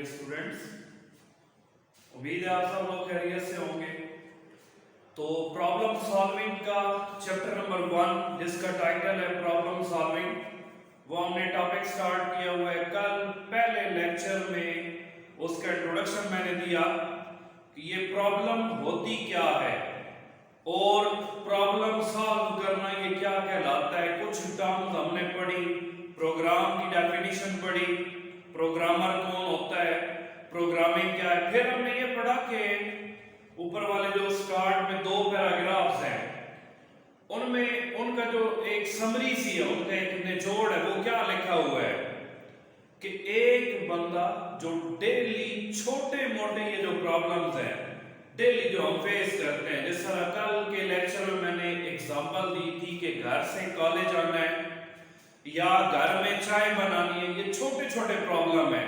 Dear students, उम्मीद है आप सब लोग खैरियत से होंगे। तो प्रॉब्लम सॉल्विंग का चैप्टर नंबर 1 जिसका टाइटल है प्रॉब्लम सॉल्विंग, वो हमने टॉपिक स्टार्ट किया हुआ है। कल पहले लेक्चर में उसका इंट्रोडक्शन मैंने दिया कि ये प्रॉब्लम होती क्या है और प्रॉब्लम सॉल्व करना ये क्या कहलाता है। कुछ टर्म्स हमने पढ़ी, प्रोग्राम की डेफिनेशन पढ़ी, प्रोग्रामर कौन होता है, प्रोग्रामिंग क्या है। फिर हमने ये पढ़ा कि ऊपर वाले जो स्टार्ट में 2 पैराग्राफ्स हैं उनमें उनका जो एक समरी सी है, उनका एक निचोड़ है, वो क्या लिखा हुआ है कि एक बंदा जो डेली छोटे मोटे ये जो प्रॉब्लम्स हैं डेली जो हम फेस करते हैं, जिस तरह कल के लेक्चर में मैंने एग्जांपल दी थी कि घर से कॉलेज आना है या घर में चाय बनानी है, ये छोटे छोटे प्रॉब्लम है।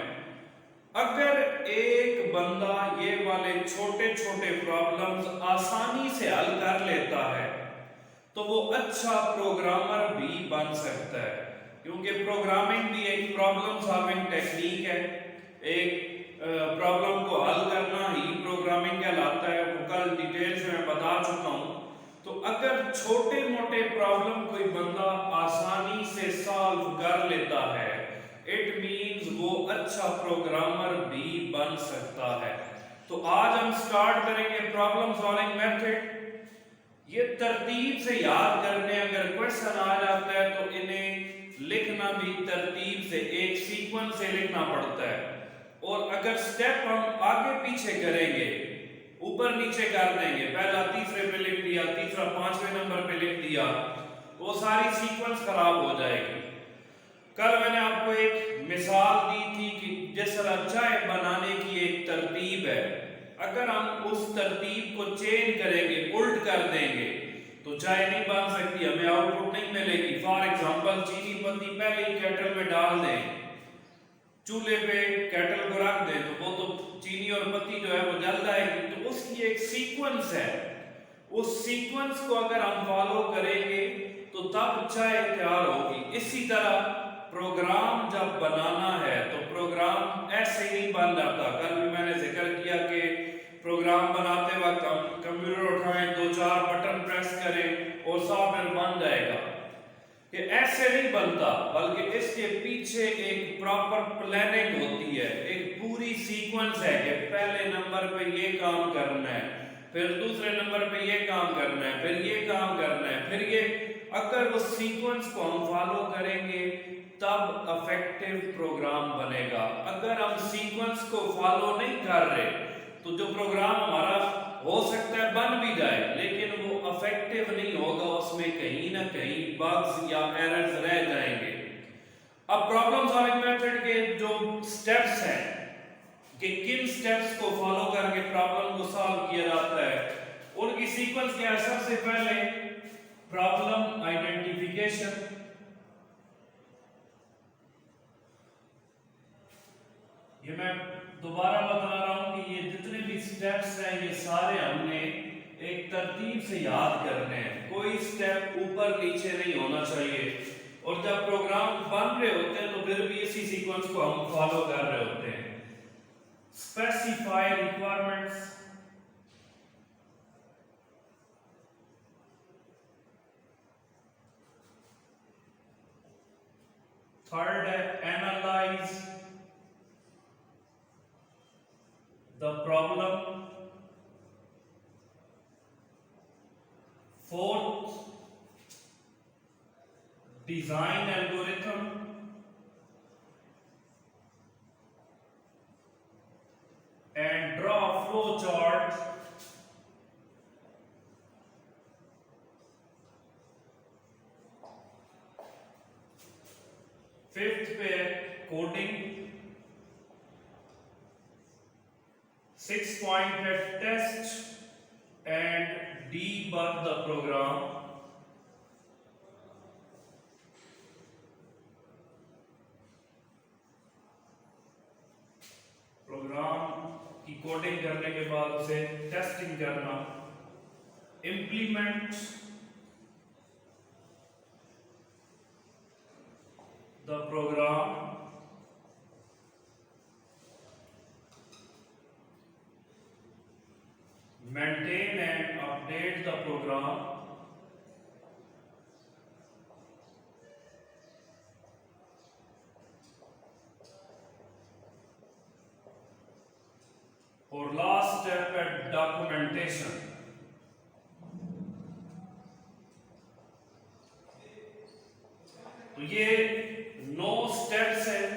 अगर एक बंदा ये वाले छोटे छोटे प्रॉब्लम्स आसानी से हल कर लेता है तो वो अच्छा प्रोग्रामर भी बन सकता है, क्योंकि प्रोग्रामिंग भी एक प्रॉब्लम सॉल्विंग टेक्निक है। एक प्रॉब्लम को हल करना ही प्रोग्रामिंग कहलाता है। वो कल डिटेल से मैं बता चुका हूँ। तो अगर छोटे मोटे प्रॉब्लम कोई बंदा आसानी से सॉल्व कर लेता है, इट मीन्स वो अच्छा प्रोग्रामर भी बन सकता है। तो आज हम स्टार्ट करेंगे प्रॉब्लम सॉल्विंग मेथड। ये तरतीब से याद करने, अगर क्वेश्चन आ जाता है तो इन्हें लिखना भी तरतीब से, एक सीक्वेंस से लिखना पड़ता है। और अगर स्टेप हम आगे पीछे करेंगे, ऊपर नीचे कर देंगे, पहला तीसरे पे लिख दिया, तीसरा 5वें नंबर पे लिख दिया, वो सारी सीक्वेंस खराब हो जाएगी। कल मैंने आपको एक मिसाल दी थी कि जिस तरह चाय बनाने की एक तरतीब है, अगर हम उस तरतीब को चेंज करेंगे, उल्ट कर देंगे तो चाय नहीं बन सकती, हमें आउटपुट नहीं मिलेगी। फॉर एग्जांपल चीनी पत्ती पहले ही केटल में डाल दें, चूल्हे पे केटल को रख दें तो वो तो चीनी और पत्ती जो है वो जल जाएगी। तो उसकी एक सीक्वेंस है, उस सीक्वेंस को अगर हम फॉलो करेंगे तो तब चाय तैयार होगी। इसी तरह प्रोग्राम जब बनाना है तो प्रोग्राम ऐसे ही बन जाता। कल भी मैंने जिक्र किया कि प्रोग्राम बनाते वक्त हम कंप्यूटर उठाएं, 2-4 बटन प्रेस करें और सॉफ्टवेयर बन जाएगा। ये ऐसे नहीं बनता, बल्कि इसके पीछे एक प्रॉपर प्लानिंग होती है, एक पूरी सीक्वेंस है कि पहले नंबर पे ये काम करना है, फिर दूसरे नंबर पे ये काम करना है, फिर ये काम करना है, फिर ये। अगर उस सीक्वेंस को हम फॉलो करेंगे तब इफेक्टिव प्रोग्राम बनेगा। अगर हम सीक्वेंस को फॉलो नहीं कर रहे तो जो प्रोग्राम हमारा हो सकता है बन भी जाए, लेकिन वो इफेक्टिव नहीं होगा, उसमें कहीं ना कहीं बग्स या एरर्स रह जाएंगे। अब प्रॉब्लम सॉल्विंग मेथड के जो स्टेप्स हैं कि किन स्टेप्स को फॉलो करके प्रॉब्लम को सॉल्व किया जाता है, उनकी सीक्वेंस क्या है। सबसे पहले प्रॉब्लम आइडेंटिफिकेशन, ये मैं दोबारा बता रहा हूं कि ये जितने भी स्टेप्स हैं ये सारे हमने एक तरतीब से याद करने हैं, कोई स्टेप ऊपर नीचे नहीं होना चाहिए। और जब प्रोग्राम बन रहे होते हैं तो फिर भी इसी सीक्वेंस को हम फॉलो कर रहे होते हैं। स्पेसिफाई रिक्वायरमेंट्स, थर्ड है analyse the problem, fourth design algorithm, and draw flow chart, fifth पे coding, 6th point है test and debug the program, program की कोडिंग करने के बाद उसे टेस्टिंग करना, implement the program प्रोग्राम और लास्ट स्टेप है डॉक्यूमेंटेशन। तो ये 9 स्टेप्स हैं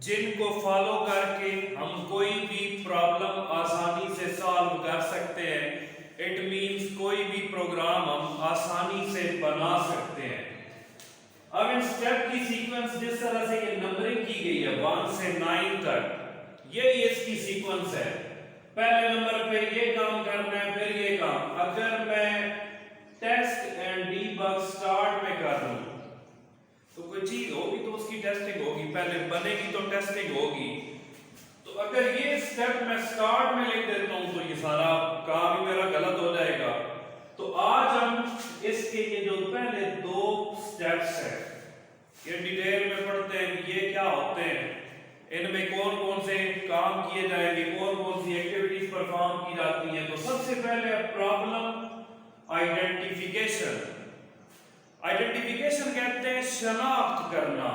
जिनको फॉलो करके हम कोई भी प्रॉब्लम आसानी से सॉल्व कर सकते हैं। इट मींस कोई भी प्रोग्राम हम आसानी से बना सकते हैं। अब इन स्टेप की सीक्वेंस जिस तरह से ये नंबरिंग की गई है 1 से 9 तक, ये इसकी सीक्वेंस है। पहले नंबर पे ये काम करना है, फिर ये काम। अगर मैं टेस्ट एंड डीबग स्टार्ट में कर लूं तो कोई चीज होगी तो उसकी टेस्टिंग होगी, पहले बनेगी तो टेस्टिंग होगी। तो अगर ये स्टेप मैं स्टार्ट में लिख देता हूं तो ये सारा काम ही मेरा गलत हो जाएगा। तो आज हम इसके ये जो पहले 2 स्टेप्स हैं ये डिटेल में पढ़ते हैं कि ये क्या होते हैं, इनमें कौन कौन से काम किए जाएंगे, कौन कौन सी एक्टिविटीज परफॉर्म की जाती हैं। तो सबसे पहले प्रॉब्लम आइडेंटिफिकेशन। आइडेंटिफिकेशन कहते हैं शनाख्त करना।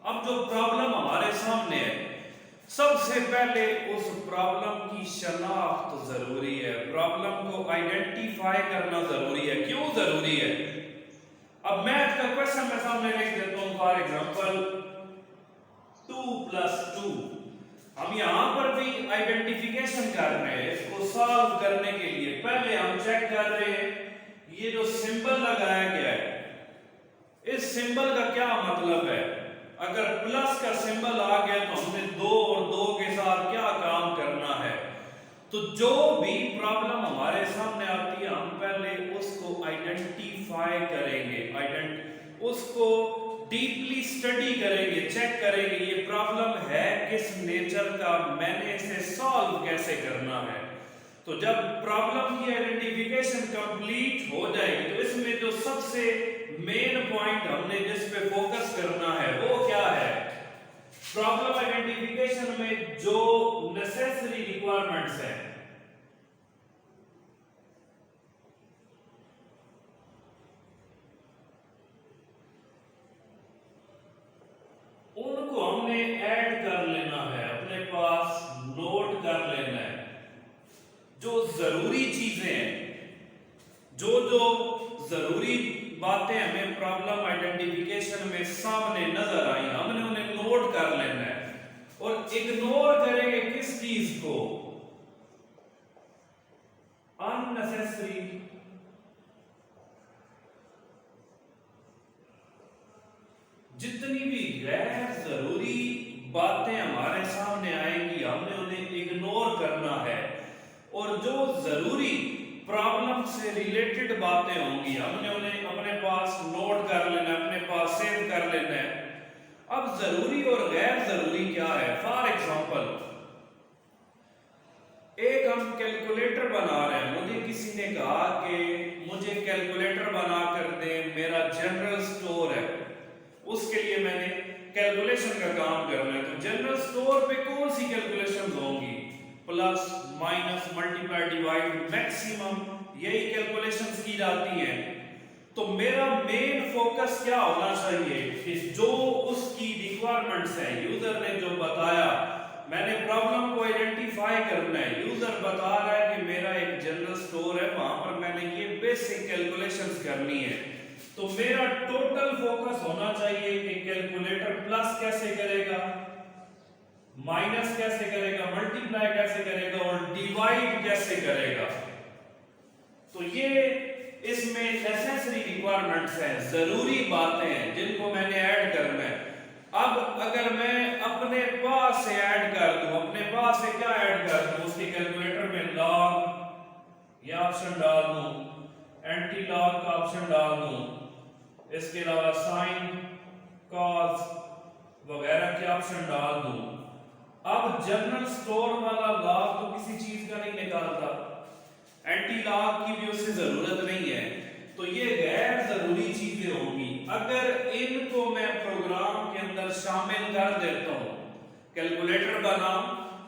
अब जो प्रॉब्लम हमारे सामने है सबसे पहले उस प्रॉब्लम की शनाख्त जरूरी है, प्रॉब्लम को आइडेंटिफाई करना जरूरी है। क्यों जरूरी है? अब मैथ का क्वेश्चन मैं सामने लिख देता हूं, फॉर एग्जांपल 2 + 2। हम यहां पर भी आइडेंटिफिकेशन कर रहे हैं। इसको सॉल्व करने के लिए पहले हम चेक कर रहे हैं ये जो सिंबल लगाया गया है इस सिंबल का क्या मतलब है। अगर प्लस का सिंबल आ गया तो हमने 2 और 2 के साथ क्या काम करना है। तो जो भी प्रॉब्लम हमारे सामने आती है हम पहले उसको आइडेंटिफाई करेंगे, उसको डीपली स्टडी करेंगे, चेक करेंगे ये प्रॉब्लम है किस नेचर का, मैंने इसे सॉल्व कैसे करना है। तो जब प्रॉब्लम की आइडेंटिफिकेशन कंप्लीट हो जाएगी तो इसमें जो सबसे मेन पॉइंट हमने जिस पे फोकस करना है वो क्या है? प्रॉब्लम आइडेंटिफिकेशन में जो नेसेसरी रिक्वायरमेंट्स हैं उनको हमने ऐड कर लेना है, अपने पास नोट कर लेना है। जो जरूरी चीजें हैं, जो जरूरी बातें हमें प्रॉब्लम आइडेंटिफिकेशन में सामने नजर आई हमने उन्हें नोट कर लेना है और इग्नोर करेंगे किस चीज को? अननेसेसरी जितनी भी गैर जरूरी बातें हमारे सामने आएंगी हमने उन्हें इग्नोर करना है और जो जरूरी प्रॉब्लम से रिलेटेड बातें होंगी हमने उन्हें अपने पास नोट कर लेना है, अपने पास सेव कर लेना है। अब जरूरी और गैर जरूरी क्या है? फॉर एग्जांपल एक हम कैलकुलेटर बना रहे हैं, मुझे किसी ने कहा कि मुझे कैलकुलेटर बना कर दे, मेरा जनरल स्टोर है, उसके लिए मैंने कैलकुलेशन का काम करना है। तो जनरल स्टोर पे कौन सी कैलकुलेशंस होंगी? Plus minus multiply divide maximum, यही कैलकुलेशंस की जाती हैं। तो मेरा मेन फोकस क्या होना चाहिए कि जो उसकी रिक्वायरमेंट्स है, यूजर ने जो बताया, मैंने प्रॉब्लम को आइडेंटिफाई करना है। यूजर बता रहा है कि मेरा एक जनरल स्टोर है, वहां पर मैंने ये बेसिक कैलकुलेशंस करनी है। तो मेरा टोटल फोकस होना चाहिए कि कैलकुलेटर प्लस कैसे करेगा, माइनस कैसे करेगा, मल्टीप्लाई कैसे करेगा और डिवाइड कैसे करेगा। तो ये इसमें नेसेसरी रिक्वायरमेंट्स हैं, जरूरी बातें हैं जिनको मैंने ऐड करना है। अब अगर मैं अपने पास से ऐड कर दूं, अपने पास से क्या ऐड कर दूं, उसके कैलकुलेटर में लॉग ये ऑप्शन डाल दूं, एंटी लॉग का ऑप्शन डाल दूं, इसके अलावा साइन, कॉस वगैरह के ऑप्शन डाल दूं। अब जनरल स्टोर वाला लॉग तो किसी चीज का नहीं निकालता, एंटी लॉग की भी उससे जरूरत नहीं है। तो ये गैर जरूरी चीजें होंगी। अगर इनको मैं प्रोग्राम के अंदर शामिल कर देता हूं, कैलकुलेटर बनाऊं,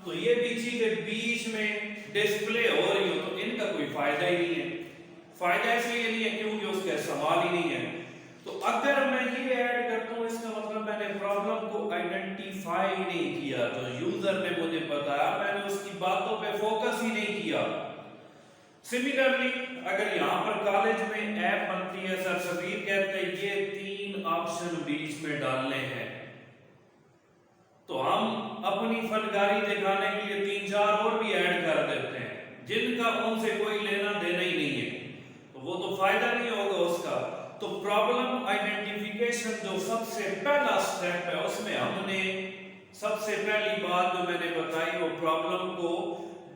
तो ये भी चीजें बीच में डिस्प्ले हो रही हो तो इनका कोई फायदा ही नहीं है। فائدہ اس لیے نہیں ہے کیونکہ اس کا استعمال ہی نہیں ہے. تو اگر میں یہ ایڈ کرتا ہوں اس کا مطلب میں نے پرابلم کو آئیڈینٹیفائی نہیں کیا. تو یوزر نے مجھے بتایا, میں نے اس کی باتوں پہ فوکس ہی نہیں کیا. سملرلی اگر یہاں پر کالج میں ایپ بنتی ہے, سر سفیر کہتے ہیں یہ 3 آپشن بیچ میں ڈالنے ہیں, تو ہم اپنی فنکاری دکھانے کے لیے 3-4 اور بھی ایڈ کر دیتے ہیں جن کا ان سے کوئی لینا دینا ہی نہیں ہے, تو وہ تو فائدہ نہیں ہوگا اس کا. تو پرابلم آئیڈینٹیفیکیشن جو سب سے پہلا سٹیپ ہے, اس میں ہم نے سب سے پہلی بات جو میں نے بتائی وہ پرابلم کو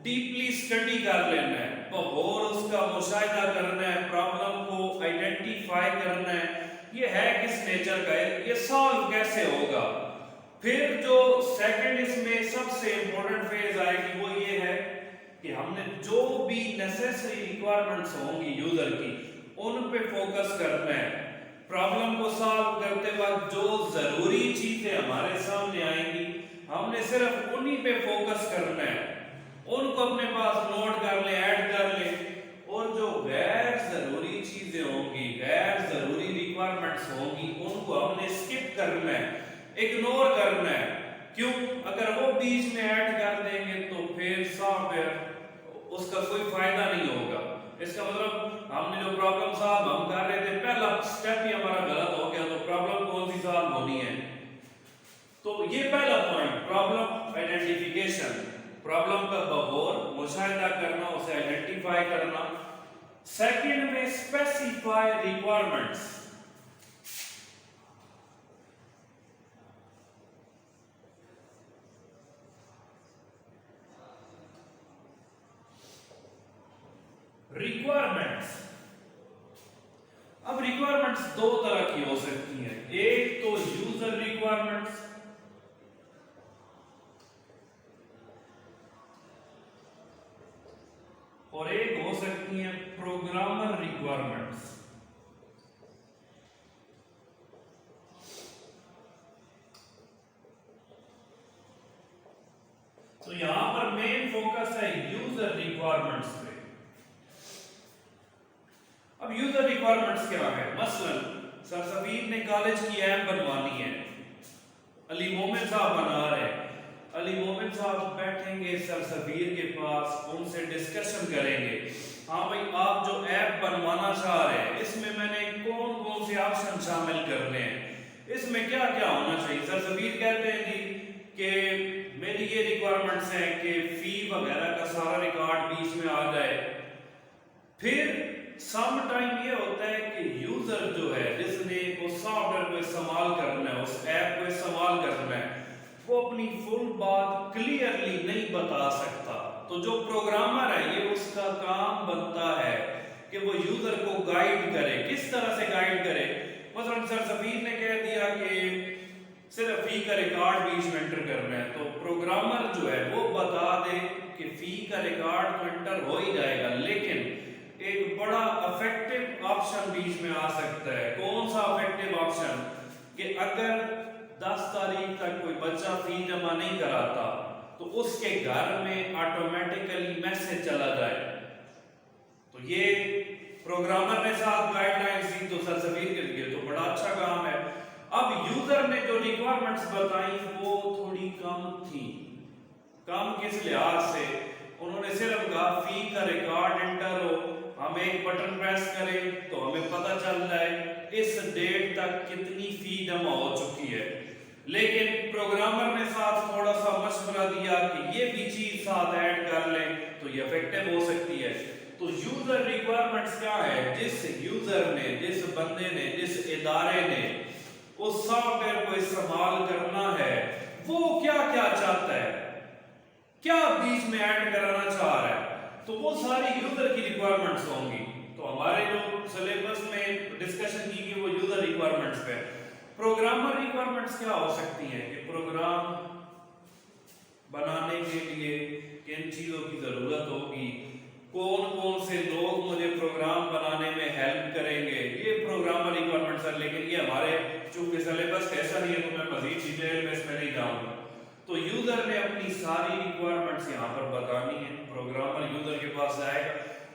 ڈیپلی اسٹڈی کر لینا ہے اور اس کا مشاہدہ کرنا ہے, پرابلم کو آئیڈینٹیفائی کرنا ہے یہ ہے کس نیچر کا ہے, یہ سالو کیسے ہوگا. پھر جو سیکنڈ اس میں سب سے امپورٹنٹ فیز آئے گی وہ یہ ہے کہ ہم نے جو بھی نیسیسری ریکوائرمنٹس ہوں گی یوزر کی ان پہ فوکس کرنا ہے. پرابلم کو سالو کرتے وقت جو ضروری چیزیں ہمارے سامنے آئیں گی ہم نے صرف انہی پہ فوکس کرنا ہے, ان کو اپنے پاس نوٹ کر لیں, ایڈ کر لیں, اور جو غیر ضروری چیزیں ہوں گی, غیر ضروری ریکوائرمنٹس ہوں گی ان کو ہم نے اسکپ کرنا ہے, اگنور کرنا ہے. کیوں؟ اگر وہ بیچ میں ایڈ کر دیں گے تو پھر سافٹ ویئر اس کا کوئی فائدہ نہیں ہوگا. اس کا مطلب ہم نے جو پرابلم سالو ہم کر رہے تھے پہلا سٹیپ ہی ہمارا غلط ہو گیا, تو پرابلم کون سی سالو ہونی ہے. تو یہ پہلا پوائنٹ پرابلم آئیڈینٹیفیکیشن, پرابلم کا بغور مشاہدہ کرنا, اسے آئیڈینٹیفائی کرنا. سیکنڈ میں اسپیسیفائی ریکوائرمنٹس, ریکوائرمنٹس. اب ریکوائرمنٹس 2 طرح کی ہو سکتی ہیں, ایک تو یوزر ریکوائرمنٹس اور ایک ہو سکتی ہیں پروگرامر ریکوائرمنٹس. تو یہاں پر مین فوکس ہے یوزر ریکوائرمنٹس پہ. اب یوزر ریکوائرمنٹس کیا ہے؟ مثلا سر سفیر نے کالج کی ایپ بنوانی ہے, علی مومن صاحب بنا رہے ہیں, علی مومن صاحب بیٹھیں گے سر سفیر کے پاس, ان سے ڈسکشن کریں گے, ہاں بھائی آپ جو ایپ بنوانا چاہ رہے ہیں اس میں نے کون کون سے آپشن شامل کرنے ہیں, اس میں کیا کیا ہونا چاہیے. سر سفیر کہتے ہیں جی کہ میری یہ ریکوائرمنٹس ہیں کہ فی وغیرہ کا سارا ریکارڈ بیچ میں آ جائے. پھر سم ٹائم یہ ہوتا ہے کہ یوزر جو ہے جس نے اس سافٹ ویئر کو استعمال کرنا ہے, اس ایپ کو استعمال کرنا ہے, وہ اپنی فل بات کلیئرلی نہیں بتا سکتا. تو جو پروگرامر ہے یہ اس کا کام بنتا ہے کہ وہ یوزر کو گائیڈ کرے. کس طرح سے گائیڈ کرے؟ مثلا سر سفیر نے کہہ دیا کہ صرف فی کا ریکارڈ بیچ میں انٹر کرنا ہے, تو پروگرامر جو ہے وہ بتا دے کہ فی کا ریکارڈ تو انٹر ہو ہی جائے گا, لیکن ایک بڑا افیکٹو آپشن بیچ میں آ سکتا ہے. کون سا افیکٹو آپشن؟ کہ اگر 10 تاریخ تک کوئی بچہ فی جمع نہیں کراتا تو اس کے گھر میں آٹومیٹیکلی میسج چلا جائے. تو یہ پروگرامر نے ساتھ گائیڈ لائنز دی, تو سر سفیر کے لیے تو بڑا اچھا کام ہے. اب یوزر نے جو ریکوائرمنٹس بتائیں وہ تھوڑی کم تھی. کم کس لحاظ سے؟ انہوں نے صرف کہا فی کا ریکارڈ انٹر ہو, ہم ایک بٹن پریس کریں تو ہمیں پتہ چل جائے اس ڈیٹ تک کتنی فی جمع ہو چکی ہے. لیکن پروگرامر نے ساتھ تھوڑا سا مشورہ دیا کہ یہ بھی چیز ساتھ ایڈ کر لیں تو یہ افیکٹو ہو سکتی ہے. تو یوزر ریکوائرمنٹس کیا ہے؟ جس یوزر نے, جس بندے نے, جس ادارے نے اس سافٹ ویئر کو استعمال کرنا ہے وہ کیا کیا چاہتا ہے, کیا بیچ میں ایڈ کرانا چاہ رہا ہے, تو وہ ساری یوزر کی ریکوائرمنٹس ہوں گی. تو ہمارے جو سلیبس میں ڈسکشن کی گئی وہ یوزر ریکوائرمنٹس پہ. پروگرامر ریکوائرمنٹس کیا ہو سکتی ہیں کہ پروگرام بنانے کے لیے کن چیزوں کی ضرورت ہوگی, کون کون سے لوگ مجھے پروگرام بنانے میں ہیلپ کریں گے, یہ پروگرامر ریکوائرمنٹس ہے. لیکن یہ ہمارے چونکہ سلیبس ایسا نہیں ہے تو میں مزید ڈیٹیل میں اس میں نہیں جاؤں گا. تو یوزر نے اپنی ساری ریکوائرمنٹس یہاں پر بتانی ہے, پروگرامر یوزر کے پاس جائے گا,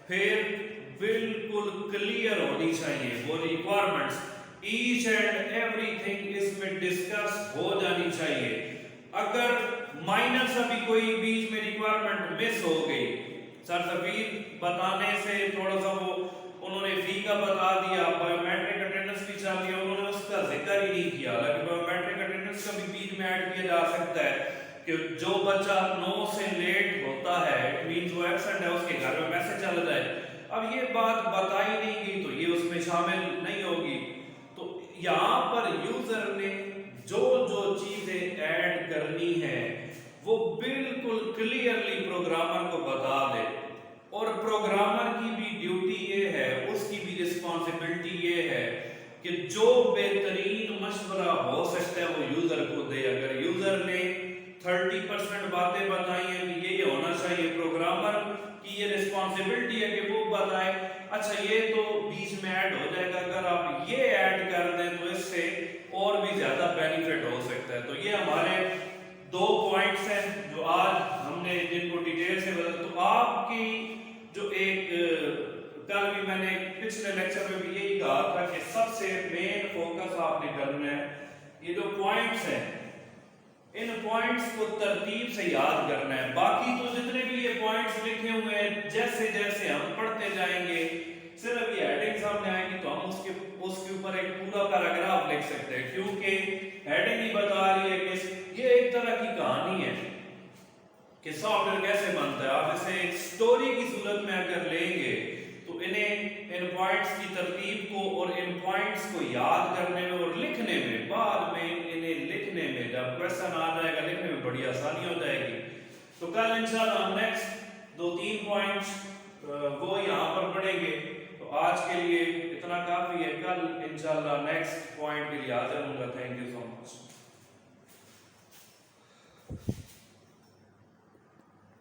پھر बिल्कुल क्लियर होनी चाहिए वो रिक्वायरमेंट्स, ईच एंड एवरीथिंग इसमें डिस्कस हो जानी चाहिए। अगर माइनर सा भी कोई बीच में रिक्वायरमेंट मिस हो गई, सर सफीर बताने से थोड़ा सा वो उन्होंने फी का बता दिया, बायोमेट्रिक अटेंडेंस भी चल दिया, उन्होंने उसका जिक्र ही नहीं किया। हालांकि बायोमेट्रिक अटेंडेंस का भी बीच में ऐड किया जा सकता है कि जो बच्चा 9 से लेट होता है, इट मींस वो एब्सेंट है, उसके घर में मैसेज चल जाए। अब ये बात बताई नहीं गई तो ये उसमें शामिल नहीं होगी। तो यहाँ पर यूजर ने जो जो चीजें ऐड करनी है वो बिल्कुल क्लियरली प्रोग्रामर को बता दे, और प्रोग्रामर की भी ड्यूटी ये है, उसकी भी रिस्पॉन्सिबिलिटी ये है कि जो बेहतरीन मशवरा हो सकता है वो यूजर को दे। अगर यूजर ने 30% बातें बताई हैं कि ये होना चाहिए, प्रोग्रामर की ये रिस्पॉन्सिबिलिटी है कि वो बताए अच्छा ये तो बीच में ऐड हो जाएगा, अगर आप ये ऐड कर दें तो इससे और भी ज्यादा बेनिफिट हो सकता है। तो ये हमारे 2 पॉइंट्स हैं जो आज हमने जिनको डिटेल से बता। तो आपकी जो एक कल भी मैंने पिछले लेक्चर में भी यही कहा था कि सबसे मेन फोकस आपने करना है ये जो पॉइंट्स हैं, इन पॉइंट्स को तरतीब से याद करना है। बाकी तो जितने भी ये पॉइंट्स लिखे हुए हैं जैसे जैसे हम पढ़ते जाएंगे, सिर्फ ये हेडिंग सामने आएगी तो हम उसके ऊपर एक पूरा पैराग्राफ लिख सकते हैं, क्योंकि हेडिंग ही बता रही है कि ये एक तरह की कहानी है कि सॉफ्टवेयर कैसे बनता है। आप इसे एक स्टोरी की सूरत में अगर लेंगे तो इन्हें इन पॉइंट्स की तरतीब को और इन पॉइंट्स को याद करने में और लिखने में, बाद में इन्हें लिखने में जब क्वेश्चन आ जाएगा लिखने में बड़ी आसानी हो जाएगी। तो कल इंशाल्लाह हम नेक्स्ट 2-3 पॉइंट्स वो यहाँ पर पढ़ेंगे। तो आज के लिए इतना काफी है, कल इंशाल्लाह नेक्स्ट पॉइंट के लिए हाजिर होऊंगा। Thank you so much.